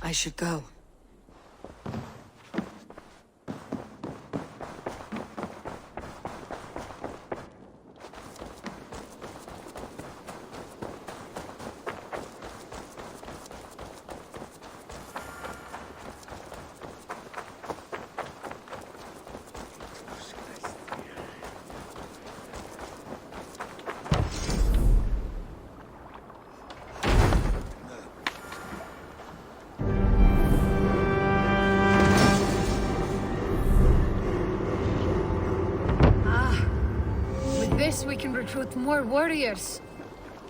I should go. We can recruit more warriors.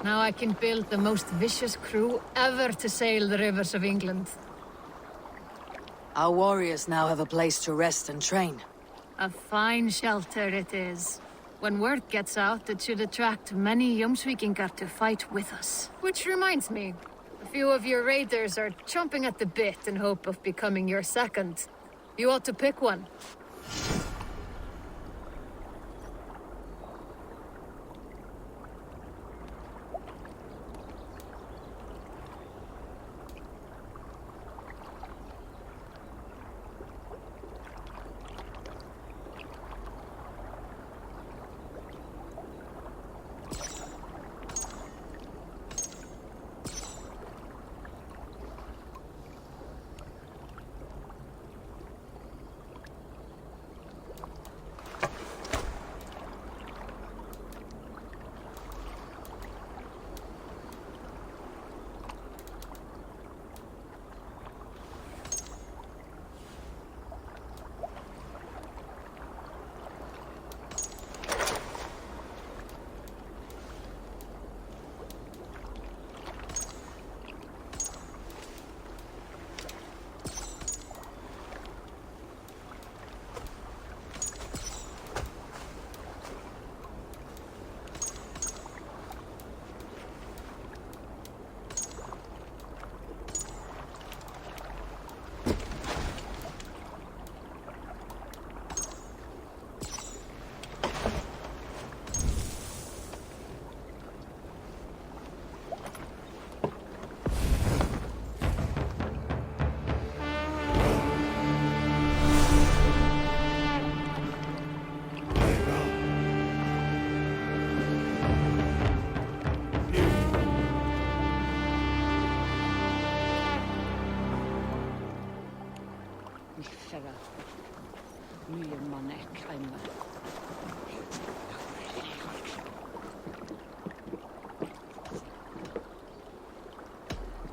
Now I can build the most vicious crew ever to sail the rivers of England. Our warriors now have a place to rest and train. A fine shelter it is. When word gets out, it should attract many Jomsvikingar to fight with us. Which reminds me, a few of your raiders are chomping at the bit in hope of becoming your second. You ought to pick one.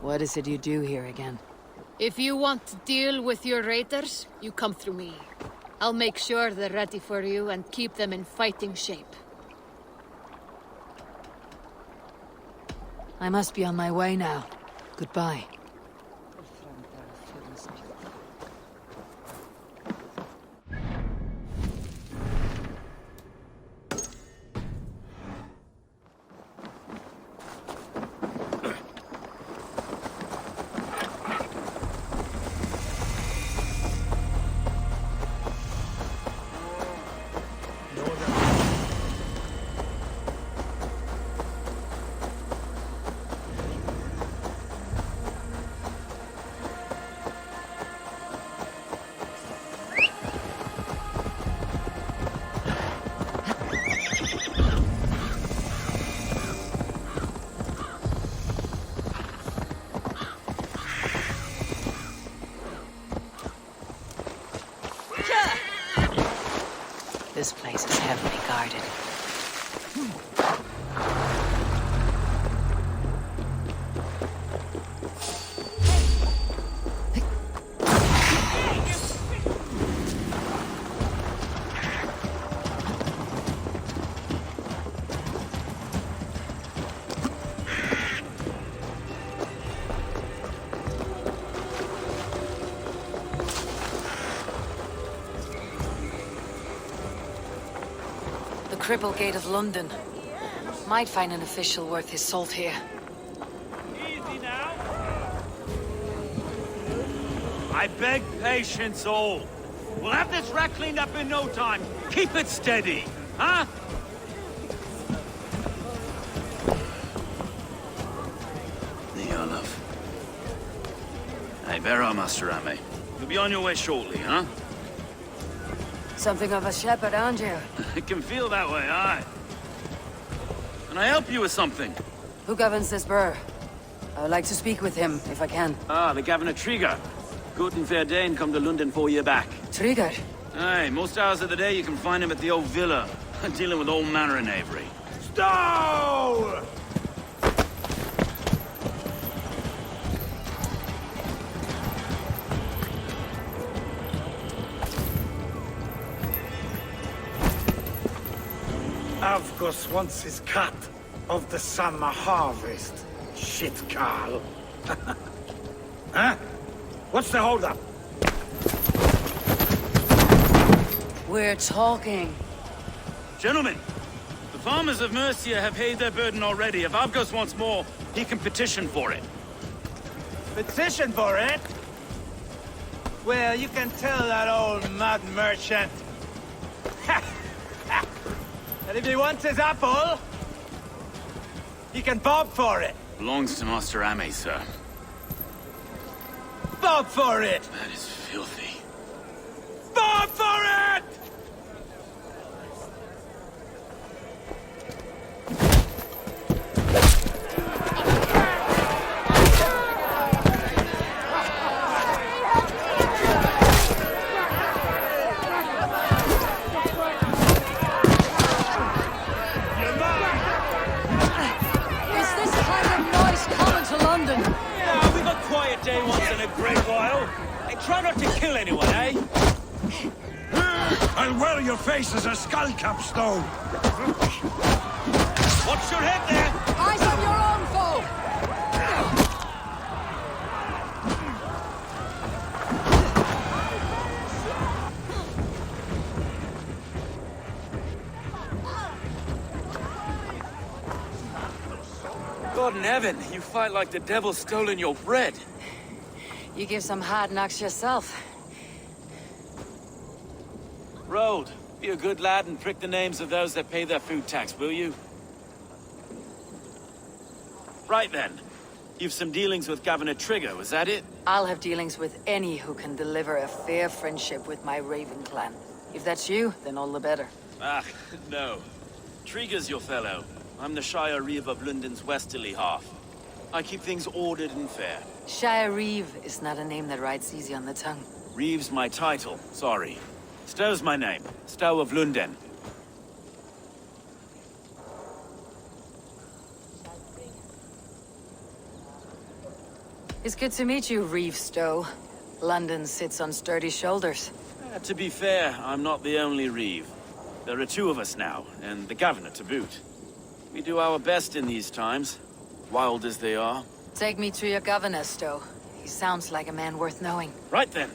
What is it you do here again? If you want to deal with your raiders, you come through me. I'll make sure they're ready for you and keep them in fighting shape. I must be on my way now. Goodbye. This place is heavily guarded. Cripple Gate of London. Might find an official worth his salt here. Easy now. I beg patience all. We'll have this wreck cleaned up in no time. Keep it steady, huh? Love. Hey, bear our Master Ame. You'll be on your way shortly, huh? Something of a shepherd, aren't you? It can feel that way, aye. Can I help you with something? Who governs this burr? I would like to speak with him, if I can. Ah, the Governor Trigger. Good and fair Dane come to London 4 year back. Trigger? Aye, most hours of the day you can find him at the old villa, dealing with all manner in Avery. Stow! Avgos wants his cut of the summer harvest. Shit, Carl. Huh? What's the holdup? We're talking. Gentlemen, the farmers of Mercia have paid their burden already. If Avgos wants more, he can petition for it. Petition for it? Well, you can tell that old mud merchant. And if he wants his apple, he can bob for it. Belongs to Master Ame, sir. Bob for it! That is filthy. Bob for it! Is this kind of noise common to London? Yeah, we got quiet day once in a great while. And try not to kill anyone, eh? I'll wear your face as a skull capstone. Watch your head there! Eyes on your own foe! God in heaven, you fight like the devil's stolen your bread. You give some hard knocks yourself. Road, be a good lad and prick the names of those that pay their food tax, will you? Right then. You've some dealings with Governor Trigger, was that it? I'll have dealings with any who can deliver a fair friendship with my Raven clan. If that's you, then all the better. Ah, no. Trigger's your fellow. I'm the Shire Reeve of Lunden's westerly half. I keep things ordered and fair. Shire Reeve is not a name that rides easy on the tongue. Reeve's my title, sorry. Stow's my name. Stow of Lunden. It's good to meet you, Reeve Stowe. London sits on sturdy shoulders. To be fair, I'm not the only Reeve. There are two of us now, and the Governor to boot. We do our best in these times, wild as they are. Take me to your governor, Stowe. He sounds like a man worth knowing. Right then.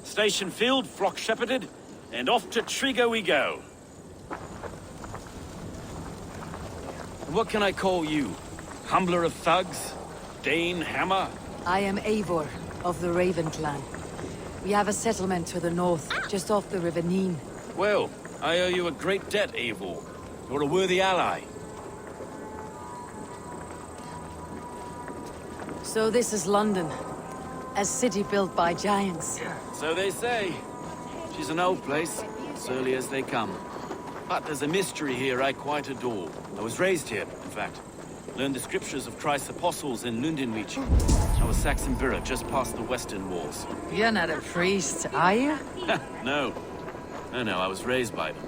Station filled, flock shepherded, and off to Trigger we go. And what can I call you? Humbler of thugs? Dane Hammer? I am Eivor, of the Raven clan. We have a settlement to the north, just off the River Neen. Well, I owe you a great debt, Eivor. You're a worthy ally. So this is London. A city built by giants. So they say. She's an old place, surly as they come. But there's a mystery here I quite adore. I was raised here, in fact. Learned the scriptures of Christ's apostles in Lunden region. I was Saxon borough just past the western walls. You're not a priest, are you? No. No, I was raised by them.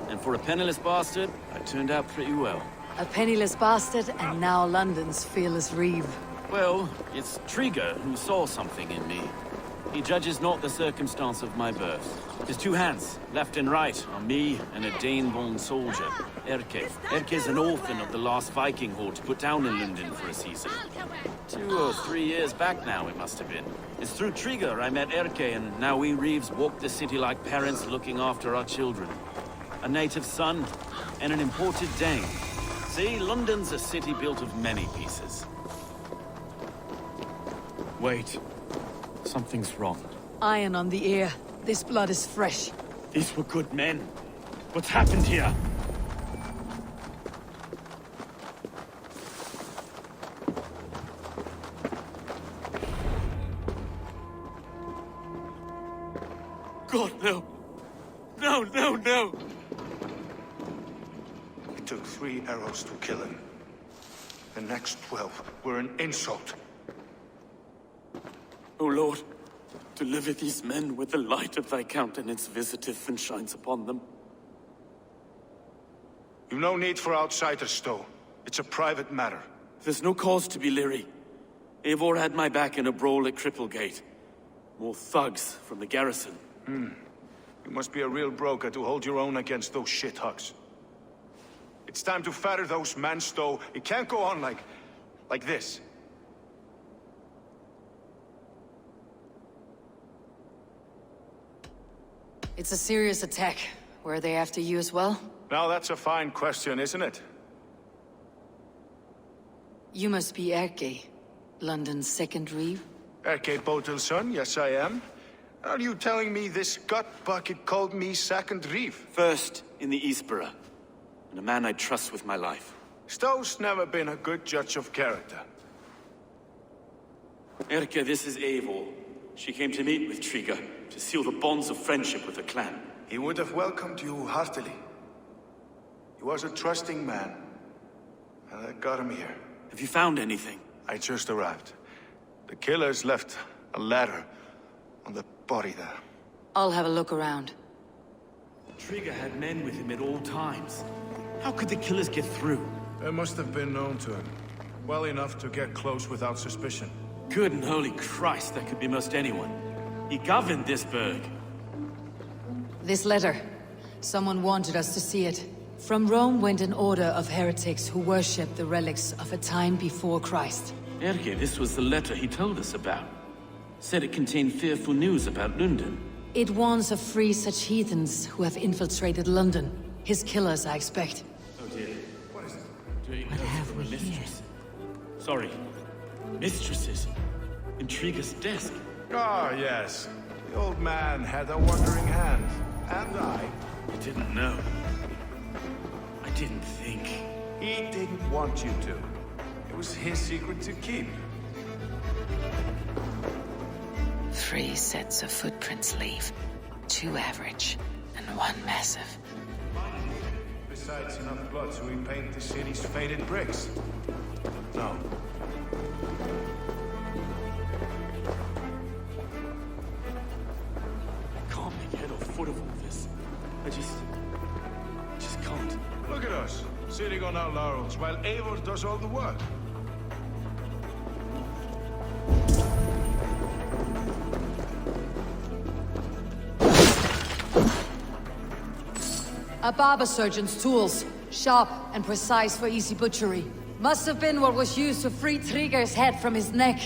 And for a penniless bastard, I turned out pretty well. A penniless bastard, and now London's fearless Reeve. Well, it's Trigger who saw something in me. He judges not the circumstance of my birth. His two hands, left and right, are me and a Dane-born soldier, Erke. Erke's an orphan of the last Viking horde put down in London for a season. 2 or 3 years back now, it must have been. It's through Trigger I met Erke, and now we Reeves walk the city like parents looking after our children. A native son, and an imported Dane. See, London's a city built of many pieces. Wait. Something's wrong. Iron on the ear. This blood is fresh. These were good men. What's happened here? God, no. No, no, no! It took 3 arrows to kill him. The next 12 were an insult. O Lord, deliver these men with the light of thy countenance visiteth and shines upon them. You've no need for outsiders, though. It's a private matter. There's no cause to be leery. Eivor had my back in a brawl at Cripplegate. More thugs from the garrison. You must be a real broker to hold your own against those shithugs. It's time to fetter those men, Stowe. It can't go on like this. It's a serious attack. Were they after you as well? Now that's a fine question, isn't it? You must be Erke, London's second reeve. Erke Botel's son, yes I am. Are you telling me this gut bucket called me second reeve? First in the Eastborough, and a man I trust with my life. Stowe's never been a good judge of character. Erke, this is Eivor. She came to meet with Triga, to seal the bonds of friendship with her clan. He would have welcomed you heartily. He was a trusting man, and I got him here. Have you found anything? I just arrived. The killers left a ladder on the body there. I'll have a look around. Triga had men with him at all times. How could the killers get through? They must have been known to him. Well enough to get close without suspicion. Good and holy Christ, that could be most anyone. He governed this burg. This letter. Someone wanted us to see it. From Rome went an order of heretics who worshipped the relics of a time before Christ. Erke, this was the letter he told us about. Said it contained fearful news about Lunden. It warns of 3 such heathens who have infiltrated London. His killers, I expect. Oh dear. What is it? What have we here? Sorry. Mistresses. In Triga's desk. Ah, yes. The old man had a wandering hand. And I didn't know. I didn't think. He didn't want you to. It was his secret to keep. 3 sets of footprints leave. 2 average, and 1 massive. Besides enough blood to repaint the city's faded bricks. No. I can't make head or foot of all this. I just can't. Look at us, sitting on our laurels while Eivor does all the work. A barber surgeon's tools. Sharp and precise for easy butchery. Must have been what was used to free Triga's head from his neck.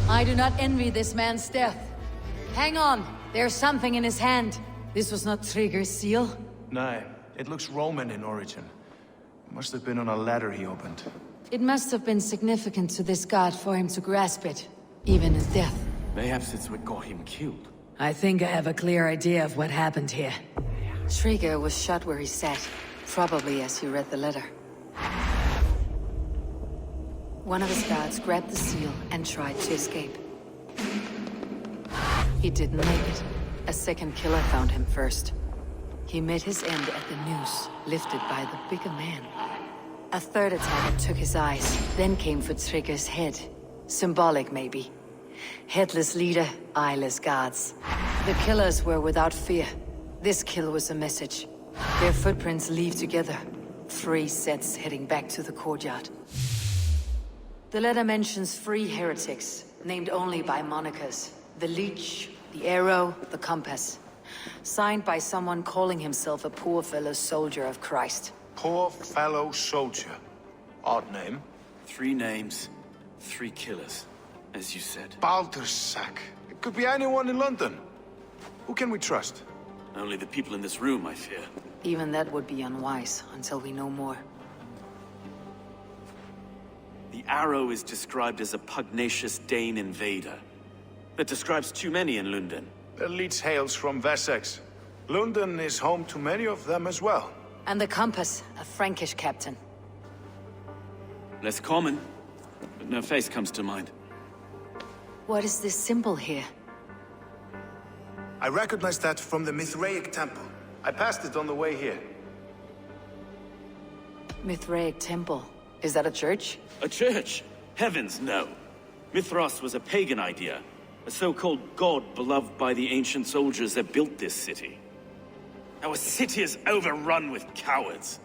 I do not envy this man's death. Hang on, there's something in his hand. This was not Trigger's seal. Nay, it looks Roman in origin. It must have been on a ladder he opened. It must have been significant to this god for him to grasp it, even in death. Perhaps it's what got him killed. I think I have a clear idea of what happened here. Trigger was shot where he sat, probably as he read the letter. One of his guards grabbed the seal and tried to escape. He didn't make it. A second killer found him first. He met his end at the noose, lifted by the bigger man. A third attacker took his eyes, then came for Trigger's head. Symbolic, maybe. Headless leader, eyeless guards. The killers were without fear. This kill was a message. Their footprints leave together. 3 sets heading back to the courtyard. The letter mentions 3 heretics, named only by monikers. The Leech, the Arrow, the Compass. Signed by someone calling himself a poor fellow soldier of Christ. Poor fellow soldier. Odd name. 3 names, 3 killers, as you said. Baldersack. It could be anyone in London. Who can we trust? Only the people in this room, I fear. Even that would be unwise, until we know more. The Arrow is described as a pugnacious Dane invader. That describes too many in Lunden. The Leech hails from Wessex. Lunden is home to many of them as well. And the Compass, a Frankish captain. Less common, but no face comes to mind. What is this symbol here? I recognize that from the Mithraic temple. I passed it on the way here. Mithraic temple. Is that a church? A church? Heavens, no. Mithras was a pagan idea. A so-called god beloved by the ancient soldiers that built this city. Our city is overrun with cowards.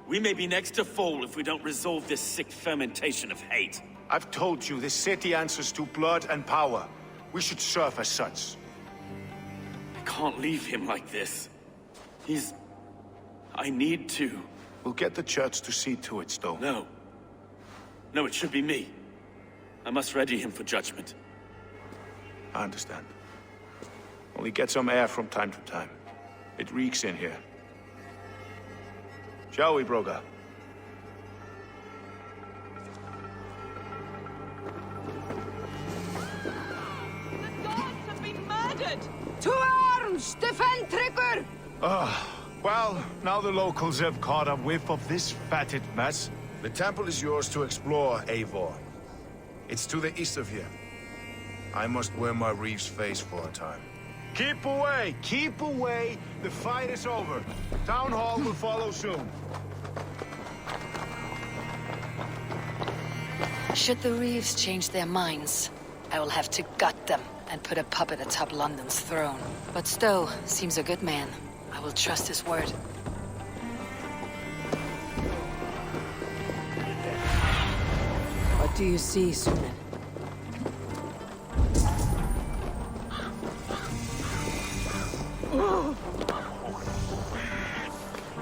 We may be next to fall if we don't resolve this sick fermentation of hate. I've told you, this city answers to blood and power. We should serve as such. I can't leave him like this. I need to. We'll get the church to see to it, Stowe. No. No, it should be me. I must ready him for judgment. I understand. Only get some air from time to time. It reeks in here. Shall we, Broga? The gods have been murdered! To arms! Defend Trigger! Well, now the locals have caught a whiff of this fatted mess. The temple is yours to explore, Eivor. It's to the east of here. I must wear my reeve's face for a time. Keep away! Keep away! The fight is over. Town Hall will follow soon. Should the Reeves change their minds, I will have to gut them and put a puppet atop London's throne. But Stowe seems a good man. I will trust his word. What do you see, Sunan?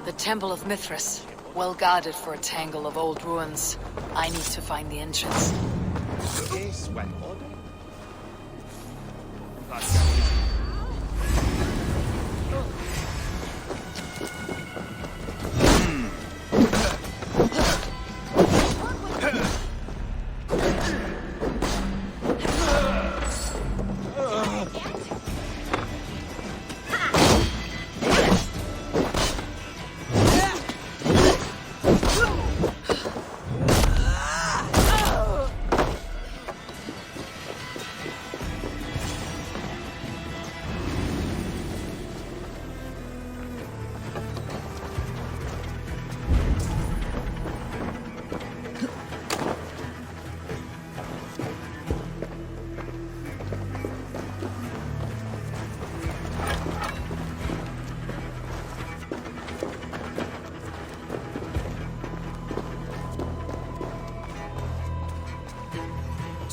The Temple of Mithras. Well guarded for a tangle of old ruins. I need to find the entrance.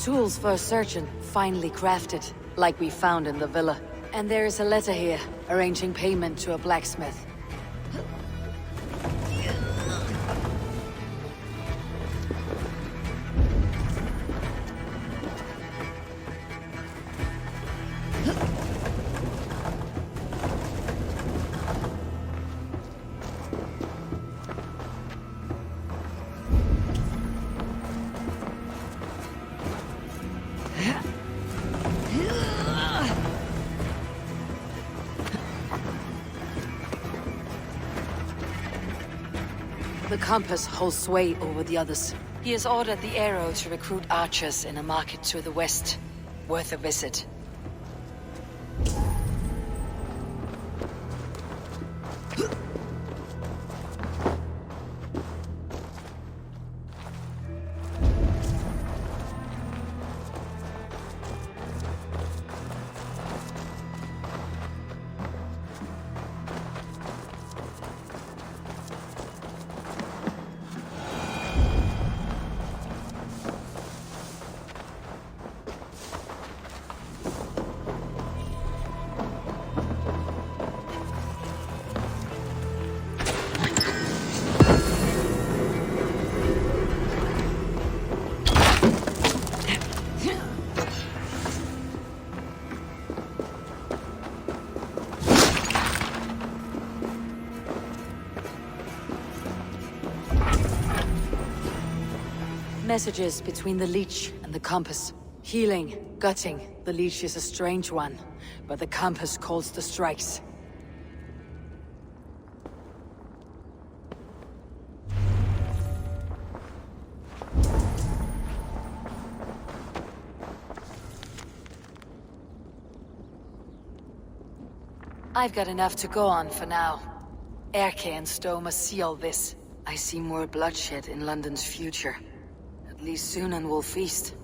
Tools for a surgeon, finely crafted, like we found in the villa. And there is a letter here, arranging payment to a blacksmith. The Compass holds sway over the others. He has ordered the Arrow to recruit archers in a market to the west. Worth a visit. Messages between the leech and the compass. Healing, gutting. The leech is a strange one, but the compass calls the strikes. I've got enough to go on for now. Erke and Stowe must see all this. I see more bloodshed in London's future. At least soon and we'll feast.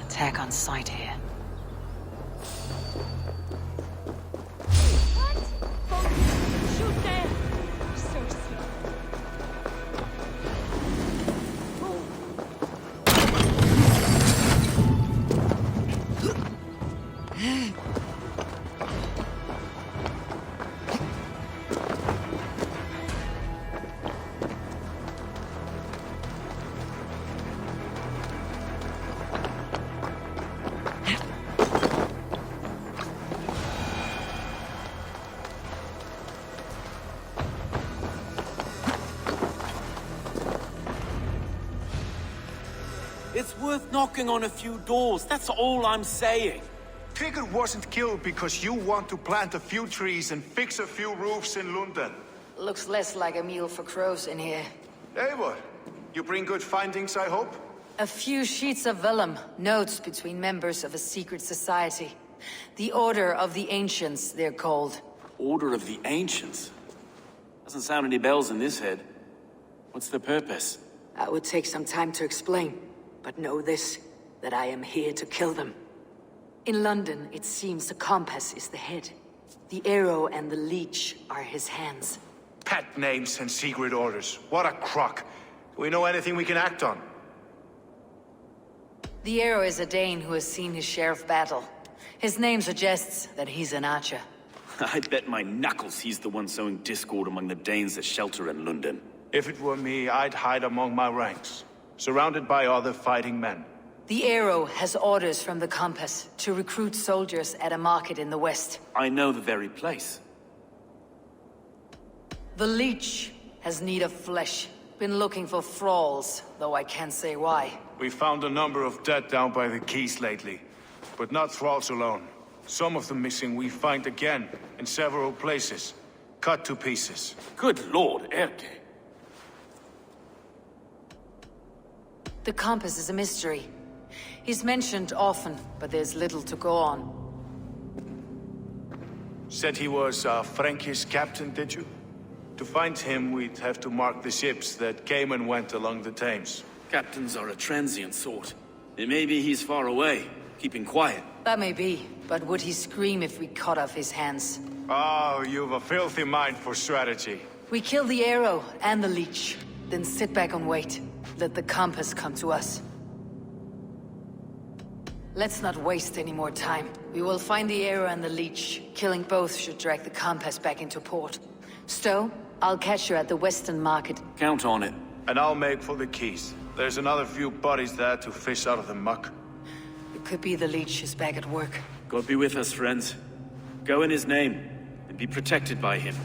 Attack on sight here. What? Shoot there! So slow. It's worth knocking on a few doors, that's all I'm saying. Tigger wasn't killed because you want to plant a few trees and fix a few roofs in Lunden. Looks less like a meal for crows in here. Eivor, you bring good findings, I hope? A few sheets of vellum, notes between members of a secret society. The Order of the Ancients, they're called. Order of the Ancients? Doesn't sound any bells in this head. What's the purpose? That would take some time to explain. But know this, that I am here to kill them. In London, it seems the compass is the head. The arrow and the leech are his hands. Pet names and secret orders. What a crock. Do we know anything we can act on? The arrow is a Dane who has seen his share of battle. His name suggests that he's an archer. I bet my knuckles he's the one sowing discord among the Danes that shelter in London. If it were me, I'd hide among my ranks, surrounded by other fighting men. The arrow has orders from the compass to recruit soldiers at a market in the west. I know the very place. The leech has need of flesh. Been looking for thralls, though I can't say why. We found a number of dead down by the quays lately, but not thralls alone. Some of the missing we find again in several places, cut to pieces. Good lord, Erke. The compass is a mystery. He's mentioned often, but there's little to go on. Said he was a Frankish captain, did you? To find him, we'd have to mark the ships that came and went along the Thames. Captains are a transient sort. It may be he's far away, keeping quiet. That may be, but would he scream if we cut off his hands? Oh, you've a filthy mind for strategy. We kill the arrow and the leech, then sit back and wait. Let the compass come to us. Let's not waste any more time. We will find the arrow and the leech. Killing both should drag the compass back into port. Stowe, I'll catch you at the Western Market. Count on it. And I'll make for the quays. There's another few bodies there to fish out of the muck. It could be the leech is back at work. God be with us, friends. Go in his name, and be protected by him.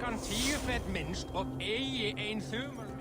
Kan 10 for et menneske og eie en sømmel.